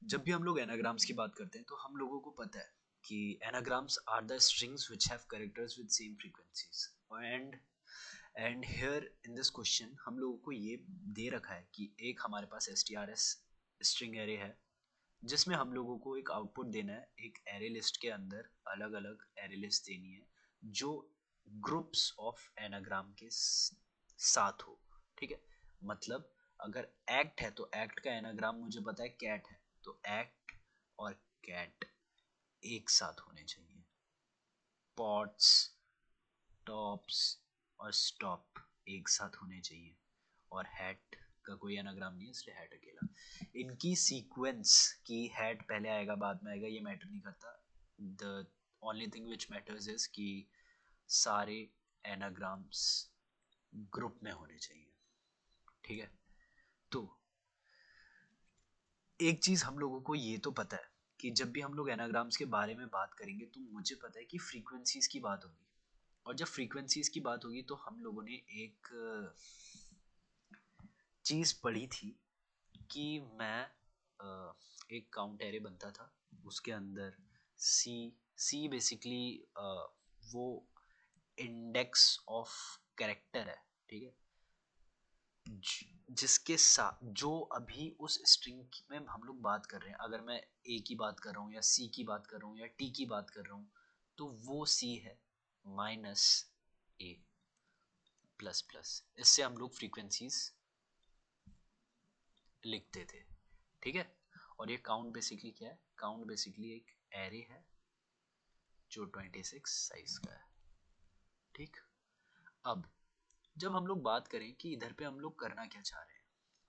जब भी हम लोग एनाग्राम्स की बात करते हैं तो हम लोगों को पता है कि anagrams are the strings which have characters with same frequencies and here in this question हम लोगों को ये दे रखा है कि एक हमारे पास STRS स्ट्रिंग एरे है जिसमें हम लोगों को एक आउटपुट देना है। एक एरे लिस्ट के अंदर अलग अलग एरे लिस्ट देनी है जो ग्रुप्स ऑफ एनाग्राम के साथ हो। ठीक है, मतलब अगर एक्ट है तो एक्ट का एनाग्राम मुझे पता है कैट है, तो एक्ट और कैट एक साथ होने चाहिए। पॉट्स, टॉप्स और स्टॉप एक साथ होने चाहिए। और हैट का कोई एनाग्राम नहीं है इसलिए हैट अकेला। इनकी सीक्वेंस की हैट पहले आएगा बाद में आएगा ये मैटर नहीं करता। The only thing which matters is कि सारे एनाग्राम्स ग्रुप में होने चाहिए। ठीक है, तो एक चीज हम लोगों को ये तो पता है कि जब भी हम लोग एनाग्राम्स के बारे में बात करेंगे तो मुझे पता है कि फ्रीक्वेंसीज की बात होगी। और जब फ्रीक्वेंसीज की बात होगी तो हम लोगों ने एक चीज पढ़ी थी कि मैं एक काउंट एरे बनता था, उसके अंदर सी सी बेसिकली वो इंडेक्स ऑफ कैरेक्टर है। ठीक है, जिसके साथ जो अभी उस स्ट्रिंग में हम लोग बात कर रहे हैं, अगर मैं ए की बात कर रहा हूँ या सी की बात कर रहा हूँ या टी की बात कर रहा हूँ तो वो सी है माइनस ए प्लस प्लस। इससे हम लोग फ्रीक्वेंसीज लिखते थे। ठीक है, और ये काउंट बेसिकली क्या है? काउंट बेसिकली एक एरे है जो 26 साइज का है। ठीक, अब जब हम लोग बात करें कि इधर पे हम लोग करना क्या चाह रहे हैं,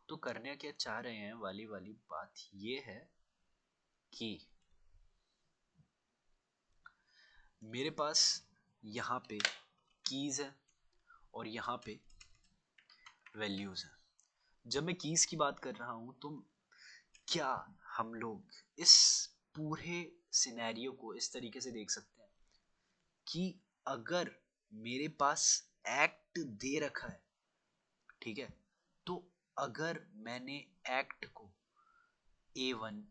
तो करने क्या चाह रहे हैं वाली वाली बात ये है कि मेरे पास यहाँ पे कीज है और यहाँ पे वैल्यूज है। जब मैं कीज की बात कर रहा हूँ तो क्या हम लोग इस पूरे सिनेरियो को इस तरीके से देख सकते हैं कि अगर मेरे पास एक्ट दे रखा है, ठीक है, तो अगर मैंने एक्ट को A1,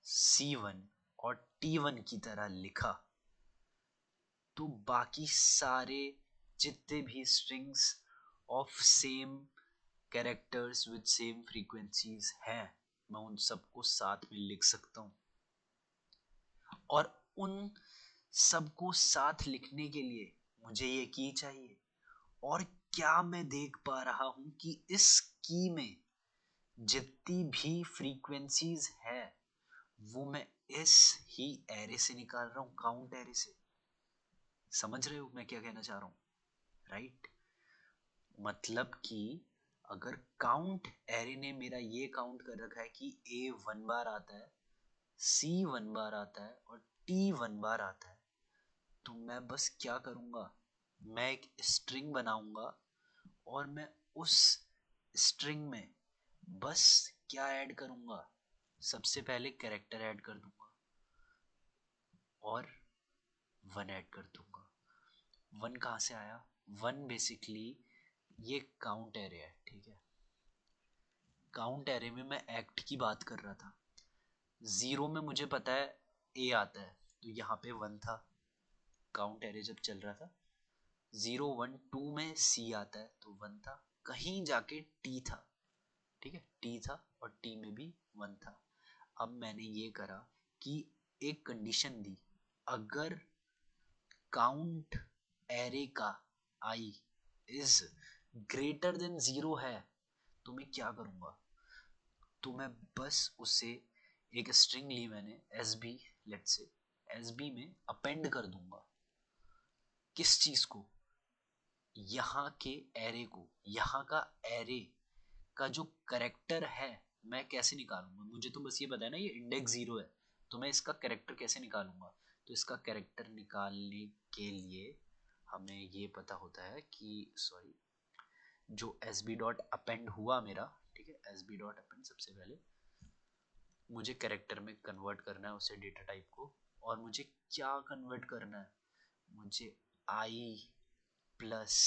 C1 और T1 की तरह लिखा तो बाकी सारे जितने भी strings of same characters with same frequencies हैं मैं उन सबको साथ में लिख सकता हूँ। और उन सबको साथ लिखने के लिए मुझे ये की चाहिए। और क्या मैं देख पा रहा हूं कि इस की में जितनी भी फ्रीक्वेंसीज है वो मैं इस ही एरे से निकाल रहा हूं, काउंट एरे से। समझ रहे हो मैं क्या कहना चाह रहा हूं? राइट, मतलब कि अगर काउंट एरे ने मेरा ये काउंट कर रखा है कि ए 1 बार आता है, सी 1 बार आता है और टी 1 बार आता है, तो मैं बस क्या करूंगा, मैं एक स्ट्रिंग बनाऊंगा और मैं उस स्ट्रिंग में बस क्या ऐड करूंगा, सबसे पहले कैरेक्टर ऐड कर दूंगा और 1 ऐड कर दूंगा। 1 कहाँ से आया? 1 बेसिकली ये काउंट एरे है। ठीक है, काउंट एरे में मैं एक्ट की बात कर रहा था। 0 में मुझे पता है ए आता है तो यहाँ पे 1 था, काउंट एरे जब चल रहा था। 0 1 2 में सी आता है तो 1 था, कहीं जाके टी था। ठीक है, टी था और टी में भी 1 था। अब मैंने ये करा कि एक कंडीशन दी, अगर काउंट एरे का आई इज ग्रेटर देन 0 है तो मैं क्या करूंगा, तो मैं बस उसे एक स्ट्रिंग ली मैंने एस बी, लेट से एस बी में अपेंड कर दूंगा। किस चीज को? यहाँ के एरे को। यहाँ का एरे का जो करेक्टर है मैं कैसे निकालूंगा? मुझे तो बस ये पता है ना ये इंडेक्स 0 है, तो मैं इसका करेक्टर कैसे निकालूंगा? तो इसका करेक्टर निकालने के लिए हमें ये पता होता है कि सॉरी, जो एस बी डॉट अपेंड हुआ मेरा, ठीक है, एस बी डॉट अपेंड सबसे पहले मुझे कैरेक्टर में कन्वर्ट करना है उसे डेटा टाइप को। और मुझे क्या कन्वर्ट करना है? मुझे आई प्लस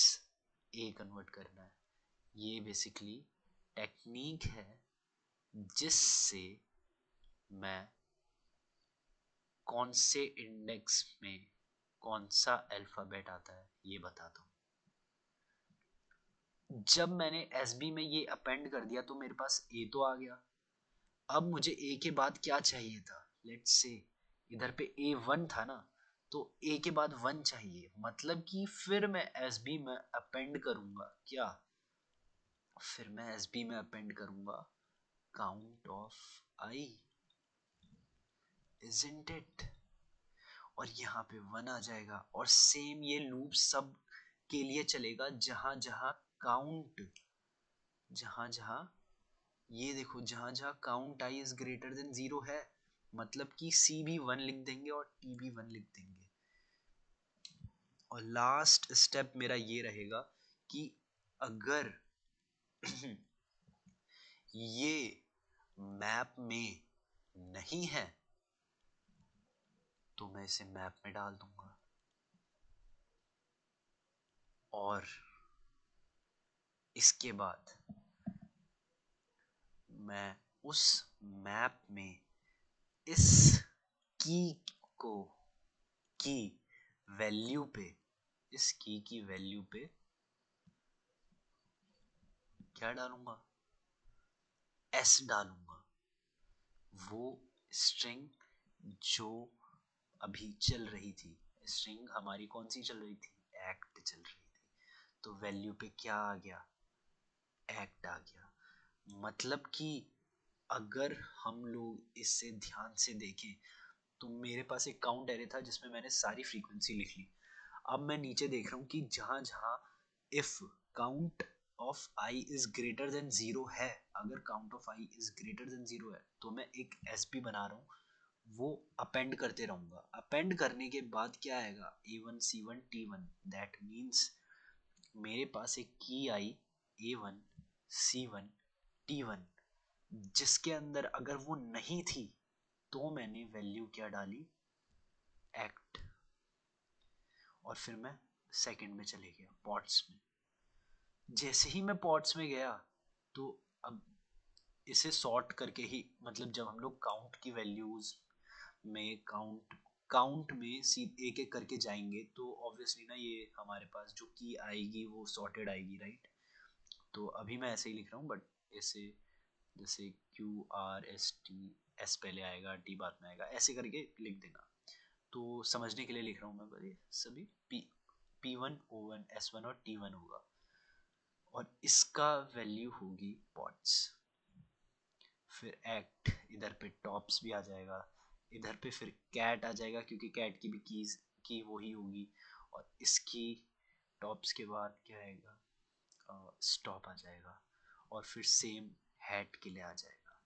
ए कन्वर्ट करना है। ये बेसिकली टेक्निक है जिससे मैं कौन से इंडेक्स में कौन सा अल्फ़ाबेट आता है ये बताता हूँ। जब मैंने एसबी में ये अपेंड कर दिया तो मेरे पास ए तो आ गया। अब मुझे ए के बाद क्या चाहिए था, लेट्स से इधर पे ए वन था ना, तो ए के बाद वन चाहिए, मतलब कि फिर मैं एस बी में अपेंड करूंगा क्या, फिर मैं एस बी में अपेंड करूंगा count of I, isn't it, और यहाँ पे वन आ जाएगा। और सेम ये लूप सब के लिए चलेगा जहां जहां काउंट, जहां जहां ये देखो जहां जहां count I is greater than zero है, मतलब कि सी भी वन लिख देंगे और टी भी वन लिख देंगे। और लास्ट स्टेप मेरा ये रहेगा कि अगर ये मैप में नहीं है तो मैं इसे मैप में डाल दूंगा, और इसके बाद मैं उस मैप में इस की को की वैल्यू पे, इस की वैल्यू पे क्या डालूंगा, एस डालूंगा। वो स्ट्रिंग जो अभी चल रही थी, स्ट्रिंग हमारी कौन सी चल रही थी, एक्ट चल रही थी, तो वैल्यू पे क्या आ गया, एक्ट आ गया। मतलब कि अगर हम लोग इससे ध्यान से देखें तो मेरे पास एक काउंट एरे था जिसमें मैंने सारी फ्रीक्वेंसी लिख ली। अब मैं नीचे देख रहा हूँ कि जहां जहां if count of I is greater than zero है, अगर count of I is greater than zero है तो मैं एक एस पी बना रहा हूँ, वो अपेंड करते रहूंगा। अपेंड करने के बाद क्या आएगा, A one C one T one, that means मेरे पास एक की आई A one C one T one, जिसके अंदर अगर वो नहीं थी तो मैंने वैल्यू क्या डाली, एक्ट। और फिर मैं सेकंड में चले गया, पॉट्स में। जैसे ही मैं पॉट्स में गया तो अब इसे सॉर्ट करके ही, मतलब जब हम लोग काउंट की वैल्यूज में काउंट में एक एक करके जाएंगे तो ऑब्वियसली ना ये हमारे पास जो की आएगी वो सॉर्टेड आएगी, राइट। तो अभी मैं ऐसे ही लिख रहा हूँ, बट ऐसे जैसे Q R S T, S पहले आएगा टी बाद में आएगा, ऐसे करके लिख देना। तो समझने के लिए लिख रहा हूँ मैं, बस सभी पी वन ओ वन एस वन और टी वन होगा, और इसका वैल्यू होगी पॉट्स। फिर एक्ट, इधर पे टॉप्स भी आ जाएगा, इधर पे फिर कैट आ जाएगा क्योंकि कैट की भी की वही होगी, और इसकी टॉप्स के बाद क्या आएगा, स्टॉप आ जाएगा, और फिर सेम हैट के लिए आ जाएगा।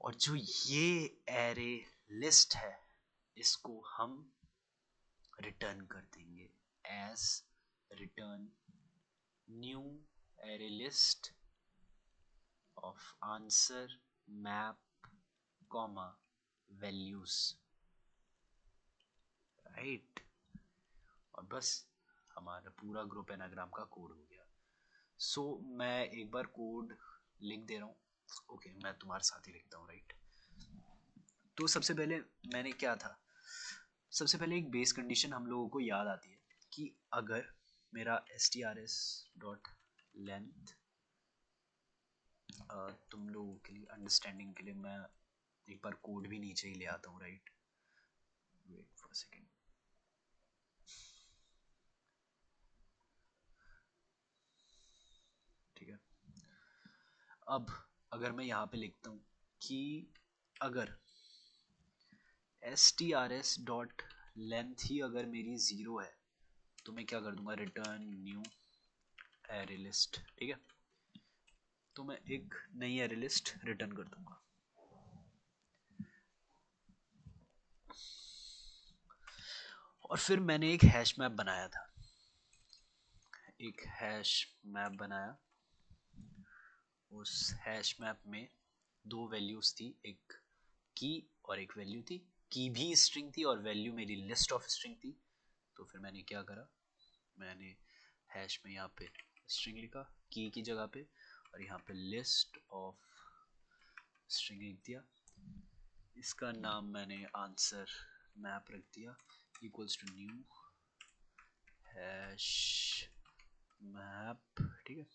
और जो ये एरे लिस्ट है इसको हम रिटर्न कर देंगे as return new array list of answer map comma values, right. और बस हमारा पूरा ग्रुप एनाग्राम का कोड हो गया। सो मैं एक बार कोड लिख दे रहा हूँ, ओके मैं तुम्हारे साथ ही लिखता हूँ, राइट। तो सबसे पहले मैंने क्या था, सबसे पहले एक बेस कंडीशन हम लोगों को याद आती है कि अगर मेरा strs.length, तुम लोगों के लिए अंडरस्टैंडिंग के लिए मैं एक बार कोड भी नीचे ही ले आता हूँ, राइट। वेट फॉर सेकेंड, ठीक है। अब अगर मैं यहाँ पे लिखता हूँ कि अगर strs.length ही अगर मेरी ज़ीरो है तो मैं क्या कर दूंगा, रिटर्न न्यू एरे लिस्ट, ठीक है। तो मैं एक नई एरे लिस्ट रिटर्न कर दूंगा। और फिर मैंने एक हैश मैप बनाया था, एक हैश मैप बनाया। उस हैश मैप में दो वैल्यूज थी, एक की और एक वैल्यू थी। की भी स्ट्रिंग थी और वैल्यू मेरी लिस्ट ऑफ स्ट्रिंग थी। तो फिर मैंने क्या करा, मैंने हैश में यहाँ पे स्ट्रिंग लिखा की जगह पे, और यहाँ पे लिस्ट ऑफ स्ट्रिंग लिख दिया। इसका नाम मैंने आंसर मैप रख दिया equals to new hash map, ठीक है।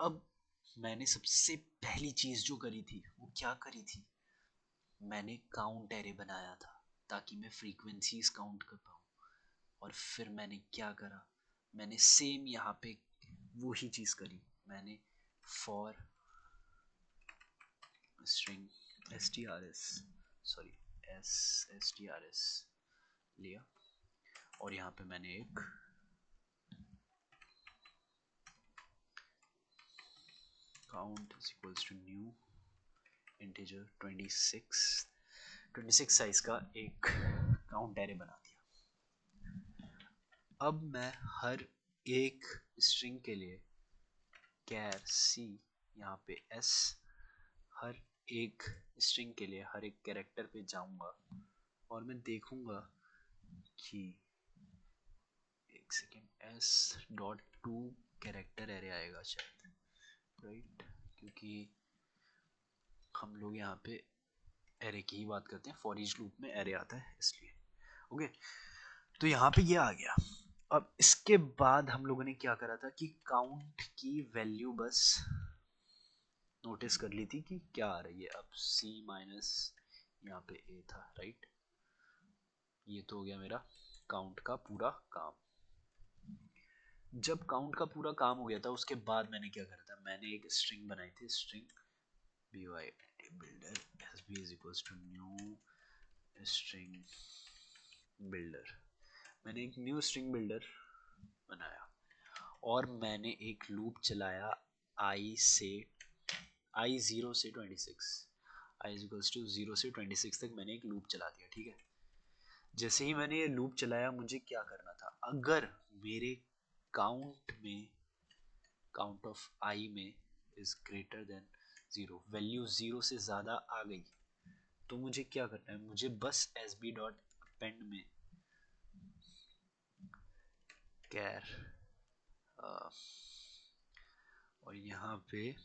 अब मैंने सबसे पहली चीज जो करी थी वो क्या करी थी, मैंने काउंट एरे बनाया था ताकि मैं फ्रीक्वेंसीज काउंट कर पाऊँ। और फिर मैंने क्या करा, मैंने सेम यहाँ पे वही चीज करी, मैंने for string strs sorry strs लिया और यहाँ पे मैंने एक count is equals to new integer 26 size का एक काउंट एरे बना दिया। अब मैं हर एक स्ट्रिंग के लिए कैर सी यहाँ पे s, हर एक स्ट्रिंग के लिए हर एक कैरेक्टर पे जाऊंगा और मैं देखूंगा कि एक second s dot to character array आएगा शायद, राइट, क्योंकि हम लोग यहाँ पे एरे की ही बात करते हैं, फॉर ईच लूप में एरे आता है इसलिए। ओके, तो यहाँ पे ये आ गया। अब इसके बाद हम लोगों ने क्या करा था कि काउंट की वैल्यू बस नोटिस कर ली थी कि क्या आ रही है। अब c माइनस यहाँ पे a था, राइट, ये तो हो गया मेरा काउंट का पूरा काम। जब काउंट का पूरा काम हो गया था उसके बाद मैंने क्या करा था, मैंने एक स्ट्रिंग बनाई थी, string by builder sb is equals to new string builder। मैंने एक न्यू स्ट्रिंग बिल्डर बनाया और मैंने एक लूप चलाया i से i 0 से 26, i is equals to 0 से 26 तक मैंने एक लूप चला दिया, ठीक है। जैसे ही मैंने ये लूप चलाया मुझे क्या करना था, अगर मेरे काउंट में काउंट ऑफ i में इज ग्रेटर देन 0, वैल्यू 0 से ज़्यादा आ गई तो मुझे क्या करना है, मुझे बस sb डॉट अपेंड में कैर और यहाँ पे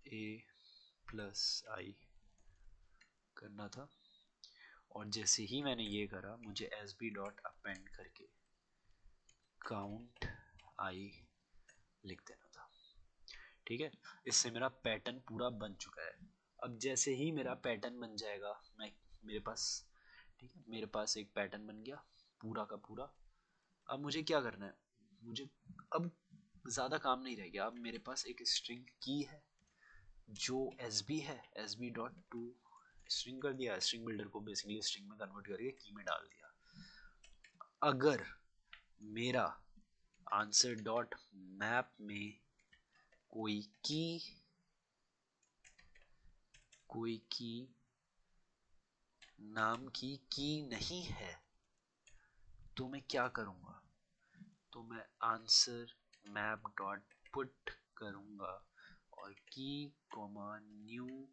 a प्लस आई करना था। और जैसे ही मैंने ये करा मुझे sb डॉट अपेंड करके काउंट आई लिख देना था, ठीक है। इससे मेरा पैटर्न पूरा बन चुका है। अब जैसे ही मेरा पैटर्न बन जाएगा, मैं मेरे पास, ठीक है, मेरे पास एक पैटर्न बन गया पूरा का पूरा। अब मुझे क्या करना है, मुझे अब ज़्यादा काम नहीं रह गया। अब मेरे पास एक स्ट्रिंग की है जो sb है, sb डॉट टू स्ट्रिंग कर दिया, स्ट्रिंग बिल्डर को बेसिकली स्ट्रिंग में कन्वर्ट करके की में डाल दिया। अगर मेरा आंसर डॉट मैप में कोई की नाम की नहीं है तो मैं क्या करूँगा, तो मैं आंसर मैप डॉट पुट करूँगा और की कॉमा न्यू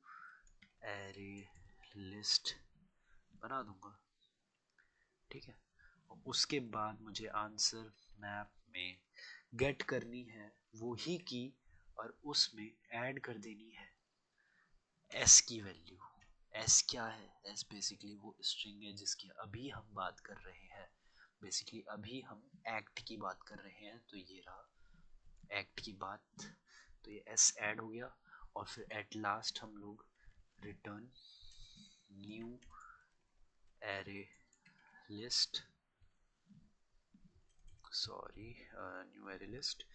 एरे लिस्ट बना दूंगा, ठीक है। और उसके बाद मुझे आंसर मैप में गेट करनी है वो ही की और उसमें ऐड कर देनी है s की वैल्यू। s क्या है, s बेसिकली वो स्ट्रिंग है जिसकी अभी हम बात कर रहे हैं, बेसिकली अभी हम एक्ट की बात कर रहे हैं, तो ये रहा एक्ट की बात। तो ये s ऐड हो गया और फिर एट लास्ट हम लोग return new array list, sorry new array list,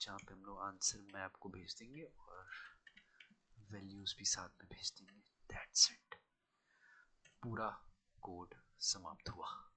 जहाँ पे हम लोग आंसर मैप को भेज देंगे और वैल्यूज भी साथ में भेज देंगे। दैट्स इट, पूरा कोड समाप्त हुआ।